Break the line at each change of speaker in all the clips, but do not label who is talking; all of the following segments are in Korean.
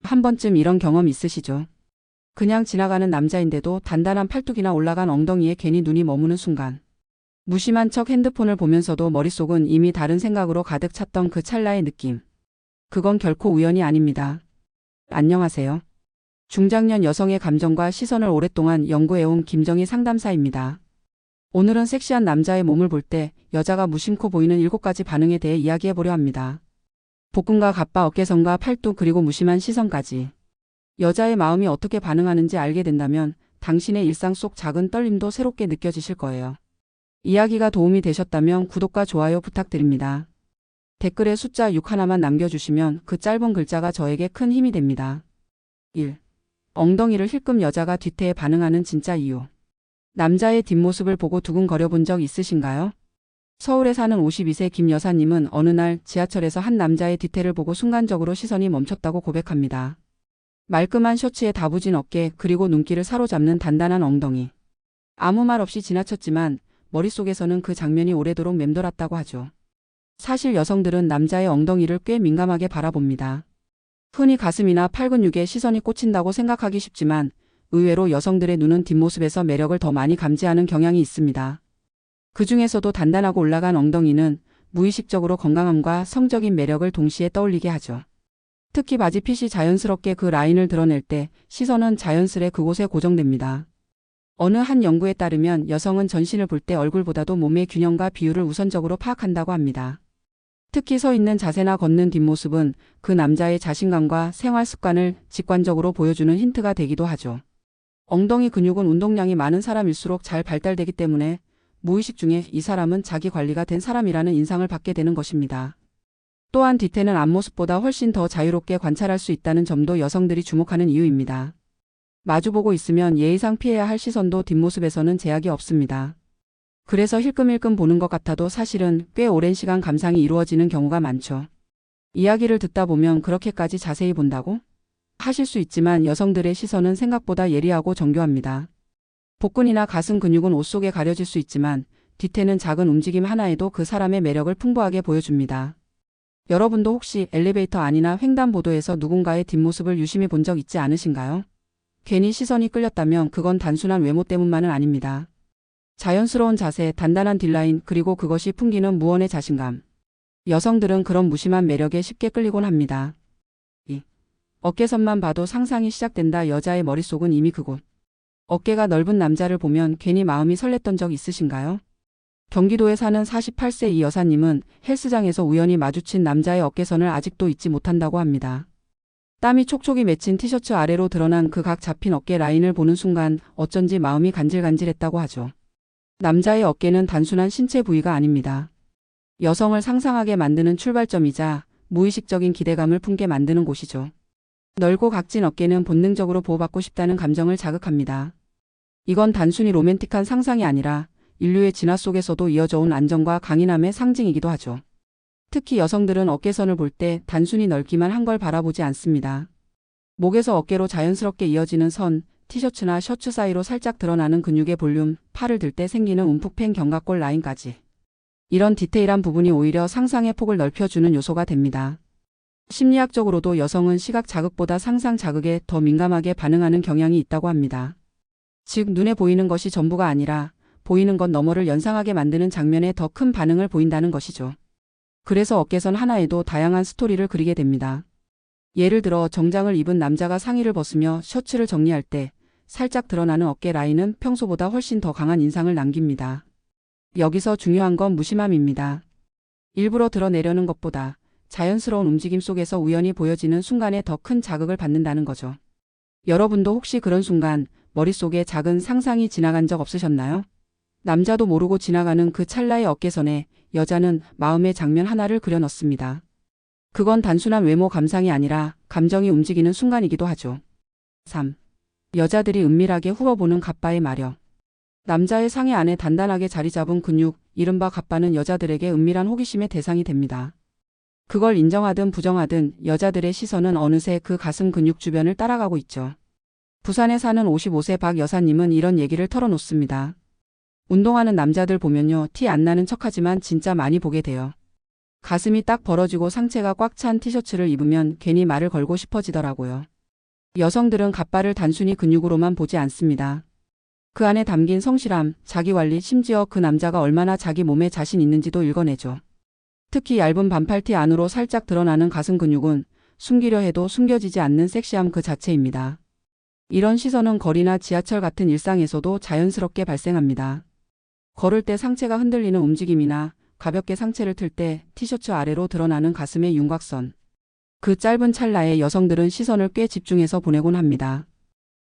한 번쯤 이런 경험 있으시죠? 그냥 지나가는 남자인데도 단단한 팔뚝이나 올라간 엉덩이에 괜히 눈이 머무는 순간. 무심한 척 핸드폰을 보면서도 머릿속은 이미 다른 생각으로 가득 찼던 그 찰나의 느낌. 그건 결코 우연이 아닙니다. 안녕하세요. 중장년 여성의 감정과 시선을 오랫동안 연구해온 김정희 상담사입니다. 오늘은 섹시한 남자의 몸을 볼 때 여자가 무심코 보이는 7가지 반응에 대해 이야기해보려 합니다. 복근과 갑바, 어깨선과 팔뚝, 그리고 무심한 시선까지. 여자의 마음이 어떻게 반응하는지 알게 된다면 당신의 일상 속 작은 떨림도 새롭게 느껴지실 거예요. 이야기가 도움이 되셨다면 구독과 좋아요 부탁드립니다. 댓글에 숫자 6 하나만 남겨주시면 그 짧은 글자가 저에게 큰 힘이 됩니다. 1. 엉덩이를 힐끔 여자가 뒤태에 반응하는 진짜 이유. 남자의 뒷모습을 보고 두근거려 본 적 있으신가요? 서울에 사는 52세 김 여사님은 어느 날 지하철에서 한 남자의 뒤태를 보고 순간적으로 시선이 멈췄다고 고백합니다. 말끔한 셔츠에 다부진 어깨, 그리고 눈길을 사로잡는 단단한 엉덩이. 아무 말 없이 지나쳤지만 머릿속에서는 그 장면이 오래도록 맴돌았다고 하죠. 사실 여성들은 남자의 엉덩이를 꽤 민감하게 바라봅니다. 흔히 가슴이나 팔 근육에 시선이 꽂힌다고 생각하기 쉽지만 의외로 여성들의 눈은 뒷모습에서 매력을 더 많이 감지하는 경향이 있습니다. 그 중에서도 단단하고 올라간 엉덩이는 무의식적으로 건강함과 성적인 매력을 동시에 떠올리게 하죠. 특히 바지 핏이 자연스럽게 그 라인을 드러낼 때 시선은 자연스레 그곳에 고정됩니다. 어느 한 연구에 따르면 여성은 전신을 볼 때 얼굴보다도 몸의 균형과 비율을 우선적으로 파악한다고 합니다. 특히 서 있는 자세나 걷는 뒷모습은 그 남자의 자신감과 생활 습관을 직관적으로 보여주는 힌트가 되기도 하죠. 엉덩이 근육은 운동량이 많은 사람일수록 잘 발달되기 때문에 무의식 중에 이 사람은 자기 관리가 된 사람이라는 인상을 받게 되는 것입니다. 또한 뒤태는 앞모습보다 훨씬 더 자유롭게 관찰할 수 있다는 점도 여성들이 주목하는 이유입니다. 마주보고 있으면 예의상 피해야 할 시선도 뒷모습에서는 제약이 없습니다. 그래서 힐끔힐끔 보는 것 같아도 사실은 꽤 오랜 시간 감상이 이루어지는 경우가 많죠. 이야기를 듣다 보면 그렇게까지 자세히 본다고? 하실 수 있지만 여성들의 시선은 생각보다 예리하고 정교합니다. 복근이나 가슴 근육은 옷 속에 가려질 수 있지만 뒤태는 작은 움직임 하나에도 그 사람의 매력을 풍부하게 보여줍니다. 여러분도 혹시 엘리베이터 안이나 횡단보도에서 누군가의 뒷모습을 유심히 본 적 있지 않으신가요? 괜히 시선이 끌렸다면 그건 단순한 외모 때문만은 아닙니다. 자연스러운 자세, 단단한 뒷라인, 그리고 그것이 풍기는 무언의 자신감. 여성들은 그런 무심한 매력에 쉽게 끌리곤 합니다. 2. 어깨선만 봐도 상상이 시작된다. 여자의 머릿속은 이미 그곳. 어깨가 넓은 남자를 보면 괜히 마음이 설렜던 적 있으신가요? 경기도에 사는 48세 이 여사님은 헬스장에서 우연히 마주친 남자의 어깨선을 아직도 잊지 못한다고 합니다. 땀이 촉촉이 맺힌 티셔츠 아래로 드러난 그 각 잡힌 어깨 라인을 보는 순간 어쩐지 마음이 간질간질했다고 하죠. 남자의 어깨는 단순한 신체 부위가 아닙니다. 여성을 상상하게 만드는 출발점이자 무의식적인 기대감을 품게 만드는 곳이죠. 넓고 각진 어깨는 본능적으로 보호받고 싶다는 감정을 자극합니다. 이건 단순히 로맨틱한 상상이 아니라 인류의 진화 속에서도 이어져온 안정과 강인함의 상징이기도 하죠. 특히 여성들은 어깨선을 볼 때 단순히 넓기만 한 걸 바라보지 않습니다. 목에서 어깨로 자연스럽게 이어지는 선, 티셔츠나 셔츠 사이로 살짝 드러나는 근육의 볼륨, 팔을 들 때 생기는 움푹 팬 견갑골 라인까지. 이런 디테일한 부분이 오히려 상상의 폭을 넓혀주는 요소가 됩니다. 심리학적으로도 여성은 시각 자극보다 상상 자극에 더 민감하게 반응하는 경향이 있다고 합니다. 즉, 눈에 보이는 것이 전부가 아니라 보이는 것 너머를 연상하게 만드는 장면에 더 큰 반응을 보인다는 것이죠. 그래서 어깨선 하나에도 다양한 스토리를 그리게 됩니다. 예를 들어 정장을 입은 남자가 상의를 벗으며 셔츠를 정리할 때 살짝 드러나는 어깨 라인은 평소보다 훨씬 더 강한 인상을 남깁니다. 여기서 중요한 건 무심함입니다. 일부러 드러내려는 것보다 자연스러운 움직임 속에서 우연히 보여지는 순간에 더 큰 자극을 받는다는 거죠. 여러분도 혹시 그런 순간 머릿속에 작은 상상이 지나간 적 없으셨나요? 남자도 모르고 지나가는 그 찰나의 어깨선에 여자는 마음의 장면 하나를 그려 넣습니다. 그건 단순한 외모 감상이 아니라 감정이 움직이는 순간이기도 하죠. 3. 여자들이 은밀하게 후워보는 갑바의 마력. 남자의 상의 안에 단단하게 자리 잡은 근육, 이른바 갑바는 여자들에게 은밀한 호기심의 대상이 됩니다. 그걸 인정하든 부정하든 여자들의 시선은 어느새 그 가슴 근육 주변을 따라가고 있죠. 부산에 사는 55세 박 여사님은 이런 얘기를 털어놓습니다. 운동하는 남자들 보면요, 티 안 나는 척하지만 진짜 많이 보게 돼요. 가슴이 딱 벌어지고 상체가 꽉 찬 티셔츠를 입으면 괜히 말을 걸고 싶어지더라고요. 여성들은 갑바를 단순히 근육으로만 보지 않습니다. 그 안에 담긴 성실함, 자기관리, 심지어 그 남자가 얼마나 자기 몸에 자신 있는지도 읽어내죠. 특히 얇은 반팔티 안으로 살짝 드러나는 가슴 근육은 숨기려 해도 숨겨지지 않는 섹시함 그 자체입니다. 이런 시선은 거리나 지하철 같은 일상에서도 자연스럽게 발생합니다. 걸을 때 상체가 흔들리는 움직임이나 가볍게 상체를 틀 때 티셔츠 아래로 드러나는 가슴의 윤곽선. 그 짧은 찰나에 여성들은 시선을 꽤 집중해서 보내곤 합니다.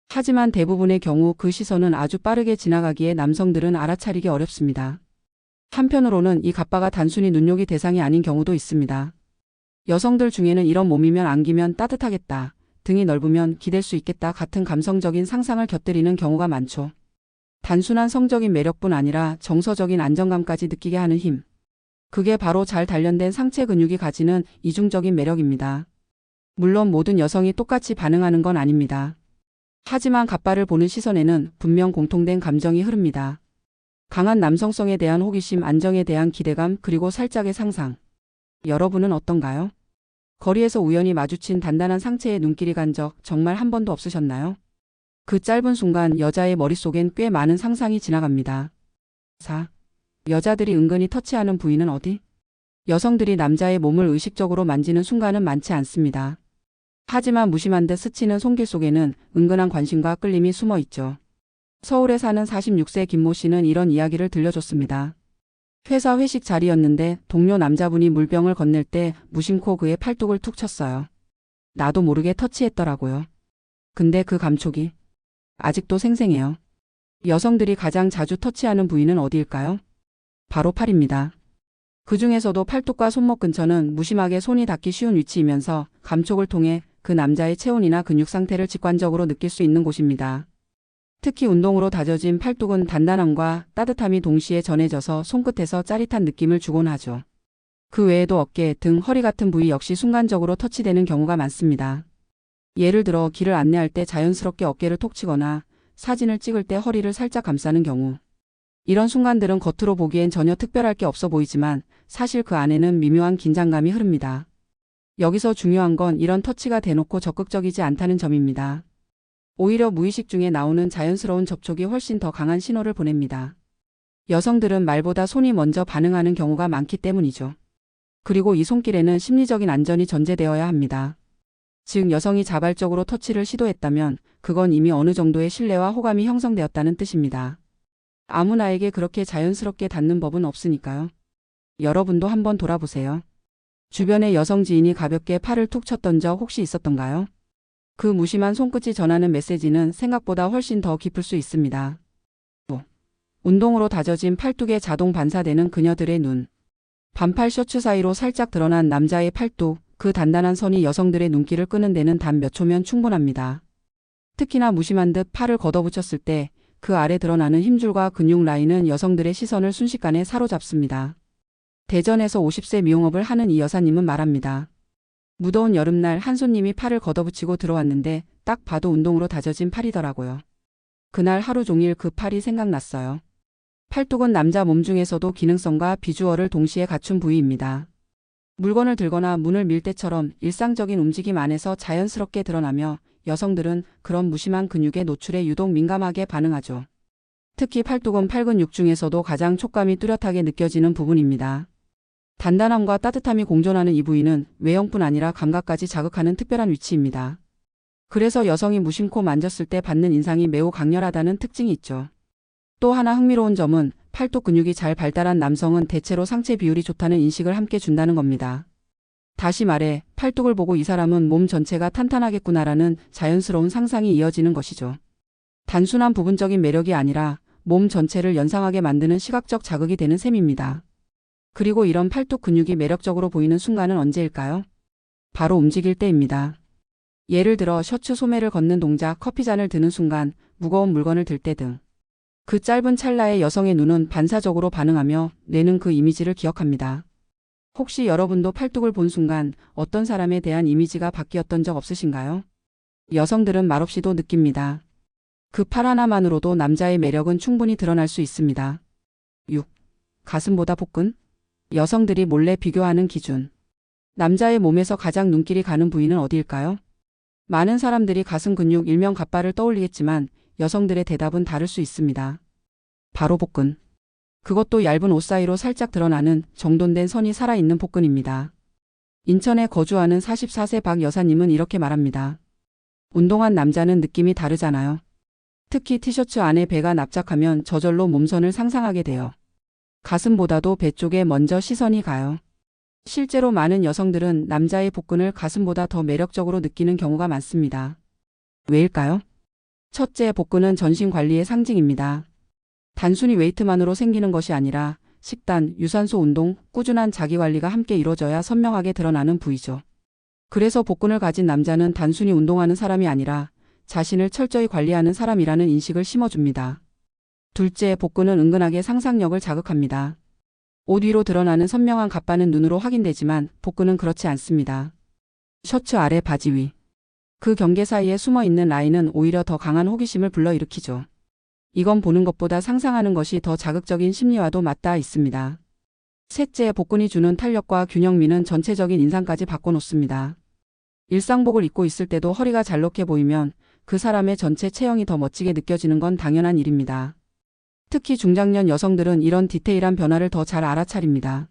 하지만 대부분의 경우 그 시선은 아주 빠르게 지나가기에 남성들은 알아차리기 어렵습니다. 한편으로는 이 갑바가 단순히 눈요기 대상이 아닌 경우도 있습니다. 여성들 중에는 이런 몸이면 안기면 따뜻하겠다, 등이 넓으면 기댈 수 있겠다 같은 감성적인 상상을 곁들이는 경우가 많죠. 단순한 성적인 매력뿐 아니라 정서적인 안정감까지 느끼게 하는 힘. 그게 바로 잘 단련된 상체 근육이 가지는 이중적인 매력입니다. 물론 모든 여성이 똑같이 반응하는 건 아닙니다. 하지만 갑바를 보는 시선에는 분명 공통된 감정이 흐릅니다. 강한 남성성에 대한 호기심, 안정에 대한 기대감, 그리고 살짝의 상상. 여러분은 어떤가요? 거리에서 우연히 마주친 단단한 상체에 눈길이 간 적 정말 한 번도 없으셨나요? 그 짧은 순간 여자의 머릿속엔 꽤 많은 상상이 지나갑니다. 4. 여자들이 은근히 터치하는 부위는 어디? 여성들이 남자의 몸을 의식적으로 만지는 순간은 많지 않습니다. 하지만 무심한 듯 스치는 손길 속에는 은근한 관심과 끌림이 숨어 있죠. 서울에 사는 46세 김모 씨는 이런 이야기를 들려줬습니다. 회사 회식 자리였는데 동료 남자분이 물병을 건넬 때 무심코 그의 팔뚝을 툭 쳤어요. 나도 모르게 터치했더라고요. 근데 그 감촉이 아직도 생생해요. 여성들이 가장 자주 터치하는 부위는 어디일까요? 바로 팔입니다. 그 중에서도 팔뚝과 손목 근처는 무심하게 손이 닿기 쉬운 위치이면서 감촉을 통해 그 남자의 체온이나 근육 상태를 직관적으로 느낄 수 있는 곳입니다. 특히 운동으로 다져진 팔뚝은 단단함과 따뜻함이 동시에 전해져서 손끝에서 짜릿한 느낌을 주곤 하죠. 그 외에도 어깨, 등, 허리 같은 부위 역시 순간적으로 터치되는 경우가 많습니다. 예를 들어 길을 안내할 때 자연스럽게 어깨를 톡 치거나 사진을 찍을 때 허리를 살짝 감싸는 경우. 이런 순간들은 겉으로 보기엔 전혀 특별할 게 없어 보이지만 사실 그 안에는 미묘한 긴장감이 흐릅니다. 여기서 중요한 건 이런 터치가 대놓고 적극적이지 않다는 점입니다. 오히려 무의식 중에 나오는 자연스러운 접촉이 훨씬 더 강한 신호를 보냅니다. 여성들은 말보다 손이 먼저 반응하는 경우가 많기 때문이죠. 그리고 이 손길에는 심리적인 안전이 전제되어야 합니다. 즉 여성이 자발적으로 터치를 시도했다면 그건 이미 어느 정도의 신뢰와 호감이 형성되었다는 뜻입니다. 아무나에게 그렇게 자연스럽게 닿는 법은 없으니까요. 여러분도 한번 돌아보세요. 주변의 여성 지인이 가볍게 팔을 툭 쳤던 적 혹시 있었던가요? 그 무심한 손끝이 전하는 메시지는 생각보다 훨씬 더 깊을 수 있습니다. 운동으로 다져진 팔뚝에 자동 반사되는 그녀들의 눈. 반팔 셔츠 사이로 살짝 드러난 남자의 팔뚝, 그 단단한 선이 여성들의 눈길을 끄는 데는 단 몇 초면 충분합니다. 특히나 무심한 듯 팔을 걷어붙였을 때 그 아래 드러나는 힘줄과 근육 라인은 여성들의 시선을 순식간에 사로잡습니다. 대전에서 50세 미용업을 하는 이 여사님은 말합니다. 무더운 여름날 한 손님이 팔을 걷어붙이고 들어왔는데 딱 봐도 운동으로 다져진 팔이더라고요. 그날 하루 종일 그 팔이 생각났어요. 팔뚝은 남자 몸 중에서도 기능성과 비주얼을 동시에 갖춘 부위입니다. 물건을 들거나 문을 밀 때처럼 일상적인 움직임 안에서 자연스럽게 드러나며 여성들은 그런 무심한 근육의 노출에 유독 민감하게 반응하죠. 특히 팔뚝은 팔근육 중에서도 가장 촉감이 뚜렷하게 느껴지는 부분입니다. 단단함과 따뜻함이 공존하는 이 부위는 외형뿐 아니라 감각까지 자극하는 특별한 위치입니다. 그래서 여성이 무심코 만졌을 때 받는 인상이 매우 강렬하다는 특징이 있죠. 또 하나 흥미로운 점은 팔뚝 근육이 잘 발달한 남성은 대체로 상체 비율이 좋다는 인식을 함께 준다는 겁니다. 다시 말해 팔뚝을 보고 이 사람은 몸 전체가 탄탄하겠구나라는 자연스러운 상상이 이어지는 것이죠. 단순한 부분적인 매력이 아니라 몸 전체를 연상하게 만드는 시각적 자극이 되는 셈입니다. 그리고 이런 팔뚝 근육이 매력적으로 보이는 순간은 언제일까요? 바로 움직일 때입니다. 예를 들어 셔츠 소매를 걷는 동작, 커피잔을 드는 순간, 무거운 물건을 들 때 등. 그 짧은 찰나에 여성의 눈은 반사적으로 반응하며 뇌는 그 이미지를 기억합니다. 혹시 여러분도 팔뚝을 본 순간 어떤 사람에 대한 이미지가 바뀌었던 적 없으신가요? 여성들은 말없이도 느낍니다. 그 팔 하나만으로도 남자의 매력은 충분히 드러날 수 있습니다. 6. 가슴보다 복근? 여성들이 몰래 비교하는 기준. 남자의 몸에서 가장 눈길이 가는 부위는 어디일까요? 많은 사람들이 가슴 근육 일명 갑바를 떠올리겠지만 여성들의 대답은 다를 수 있습니다. 바로 복근. 그것도 얇은 옷 사이로 살짝 드러나는 정돈된 선이 살아있는 복근입니다. 인천에 거주하는 44세 박 여사님은 이렇게 말합니다. 운동한 남자는 느낌이 다르잖아요. 특히 티셔츠 안에 배가 납작하면 저절로 몸선을 상상하게 돼요. 가슴보다도 배 쪽에 먼저 시선이 가요. 실제로 많은 여성들은 남자의 복근을 가슴보다 더 매력적으로 느끼는 경우가 많습니다. 왜일까요? 첫째, 복근은 전신 관리의 상징입니다. 단순히 웨이트만으로 생기는 것이 아니라 식단, 유산소 운동, 꾸준한 자기관리가 함께 이루어져야 선명하게 드러나는 부위죠. 그래서 복근을 가진 남자는 단순히 운동하는 사람이 아니라 자신을 철저히 관리하는 사람이라는 인식을 심어줍니다. 둘째, 복근은 은근하게 상상력을 자극합니다. 옷 위로 드러나는 선명한 갑바는 눈으로 확인되지만 복근은 그렇지 않습니다. 셔츠 아래 바지 위. 그 경계 사이에 숨어있는 라인은 오히려 더 강한 호기심을 불러일으키죠. 이건 보는 것보다 상상하는 것이 더 자극적인 심리와도 맞닿아 있습니다. 셋째, 복근이 주는 탄력과 균형미는 전체적인 인상까지 바꿔놓습니다. 일상복을 입고 있을 때도 허리가 잘록해 보이면 그 사람의 전체 체형이 더 멋지게 느껴지는 건 당연한 일입니다. 특히 중장년 여성들은 이런 디테일한 변화를 더 잘 알아차립니다.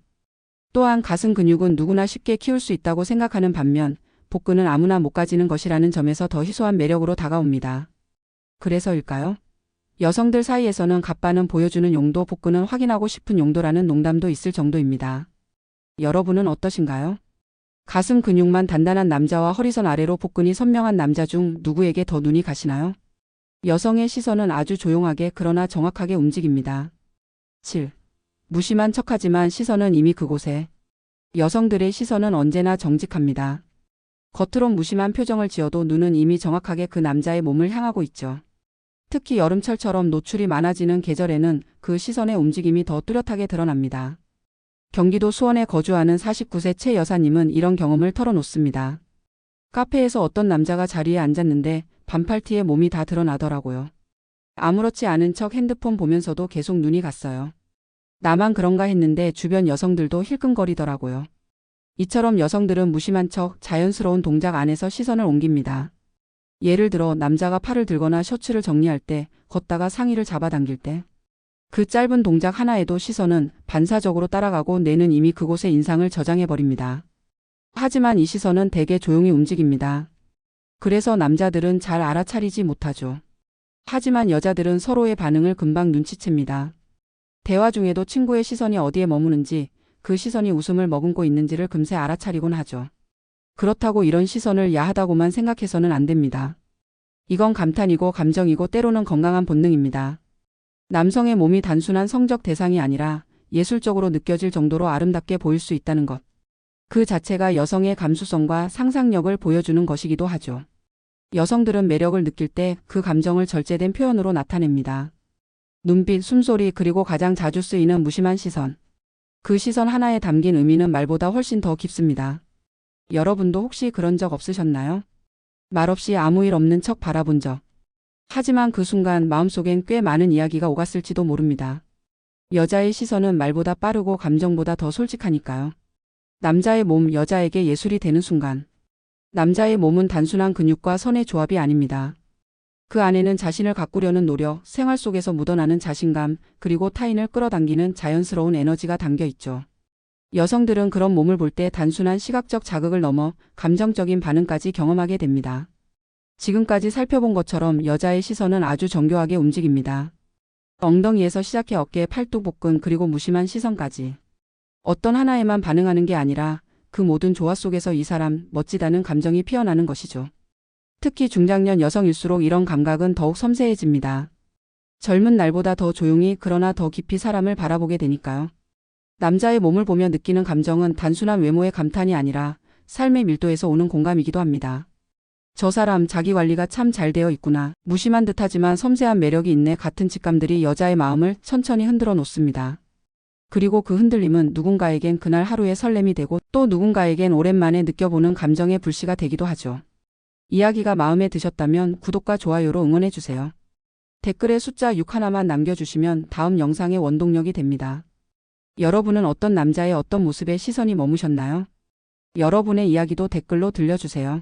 또한 가슴 근육은 누구나 쉽게 키울 수 있다고 생각하는 반면 복근은 아무나 못 가지는 것이라는 점에서 더 희소한 매력으로 다가옵니다. 그래서일까요? 여성들 사이에서는 갑바는 보여주는 용도, 복근은 확인하고 싶은 용도라는 농담도 있을 정도입니다. 여러분은 어떠신가요? 가슴 근육만 단단한 남자와 허리선 아래로 복근이 선명한 남자 중 누구에게 더 눈이 가시나요? 여성의 시선은 아주 조용하게 그러나 정확하게 움직입니다. 7. 무심한 척하지만 시선은 이미 그곳에. 여성들의 시선은 언제나 정직합니다. 겉으론 무심한 표정을 지어도 눈은 이미 정확하게 그 남자의 몸을 향하고 있죠. 특히 여름철처럼 노출이 많아지는 계절에는 그 시선의 움직임이 더 뚜렷하게 드러납니다. 경기도 수원에 거주하는 49세 최 여사님은 이런 경험을 털어놓습니다. 카페에서 어떤 남자가 자리에 앉았는데 반팔티에 몸이 다 드러나더라고요. 아무렇지 않은 척 핸드폰 보면서도 계속 눈이 갔어요. 나만 그런가 했는데 주변 여성들도 힐끔거리더라고요. 이처럼 여성들은 무심한 척 자연스러운 동작 안에서 시선을 옮깁니다. 예를 들어 남자가 팔을 들거나 셔츠를 정리할 때, 걷다가 상의를 잡아당길 때. 그 짧은 동작 하나에도 시선은 반사적으로 따라가고 뇌는 이미 그곳에 인상을 저장해버립니다. 하지만 이 시선은 되게 조용히 움직입니다. 그래서 남자들은 잘 알아차리지 못하죠. 하지만 여자들은 서로의 반응을 금방 눈치챕니다. 대화 중에도 친구의 시선이 어디에 머무는지, 그 시선이 웃음을 머금고 있는지를 금세 알아차리곤 하죠. 그렇다고 이런 시선을 야하다고만 생각해서는 안 됩니다. 이건 감탄이고 감정이고 때로는 건강한 본능입니다. 남성의 몸이 단순한 성적 대상이 아니라 예술적으로 느껴질 정도로 아름답게 보일 수 있다는 것. 그 자체가 여성의 감수성과 상상력을 보여주는 것이기도 하죠. 여성들은 매력을 느낄 때 그 감정을 절제된 표현으로 나타냅니다. 눈빛, 숨소리, 그리고 가장 자주 쓰이는 무심한 시선. 그 시선 하나에 담긴 의미는 말보다 훨씬 더 깊습니다. 여러분도 혹시 그런 적 없으셨나요? 말없이 아무 일 없는 척 바라본 적. 하지만 그 순간 마음속엔 꽤 많은 이야기가 오갔을지도 모릅니다. 여자의 시선은 말보다 빠르고 감정보다 더 솔직하니까요. 남자의 몸, 여자에게 예술이 되는 순간. 남자의 몸은 단순한 근육과 선의 조합이 아닙니다. 그 안에는 자신을 가꾸려는 노력, 생활 속에서 묻어나는 자신감, 그리고 타인을 끌어당기는 자연스러운 에너지가 담겨 있죠. 여성들은 그런 몸을 볼 때 단순한 시각적 자극을 넘어 감정적인 반응까지 경험하게 됩니다. 지금까지 살펴본 것처럼 여자의 시선은 아주 정교하게 움직입니다. 엉덩이에서 시작해 어깨, 팔뚝, 복근, 그리고 무심한 시선까지. 어떤 하나에만 반응하는 게 아니라 그 모든 조화 속에서 이 사람, 멋지다는 감정이 피어나는 것이죠. 특히 중장년 여성일수록 이런 감각은 더욱 섬세해집니다. 젊은 날보다 더 조용히 그러나 더 깊이 사람을 바라보게 되니까요. 남자의 몸을 보며 느끼는 감정은 단순한 외모의 감탄이 아니라 삶의 밀도에서 오는 공감이기도 합니다. 저 사람 자기 관리가 참 잘 되어 있구나. 무심한 듯하지만 섬세한 매력이 있네 같은 직감들이 여자의 마음을 천천히 흔들어 놓습니다. 그리고 그 흔들림은 누군가에겐 그날 하루의 설렘이 되고 또 누군가에겐 오랜만에 느껴보는 감정의 불씨가 되기도 하죠. 이야기가 마음에 드셨다면 구독과 좋아요로 응원해주세요. 댓글에 숫자 6 하나만 남겨주시면 다음 영상의 원동력이 됩니다. 여러분은 어떤 남자의 어떤 모습에 시선이 머무셨나요? 여러분의 이야기도 댓글로 들려주세요.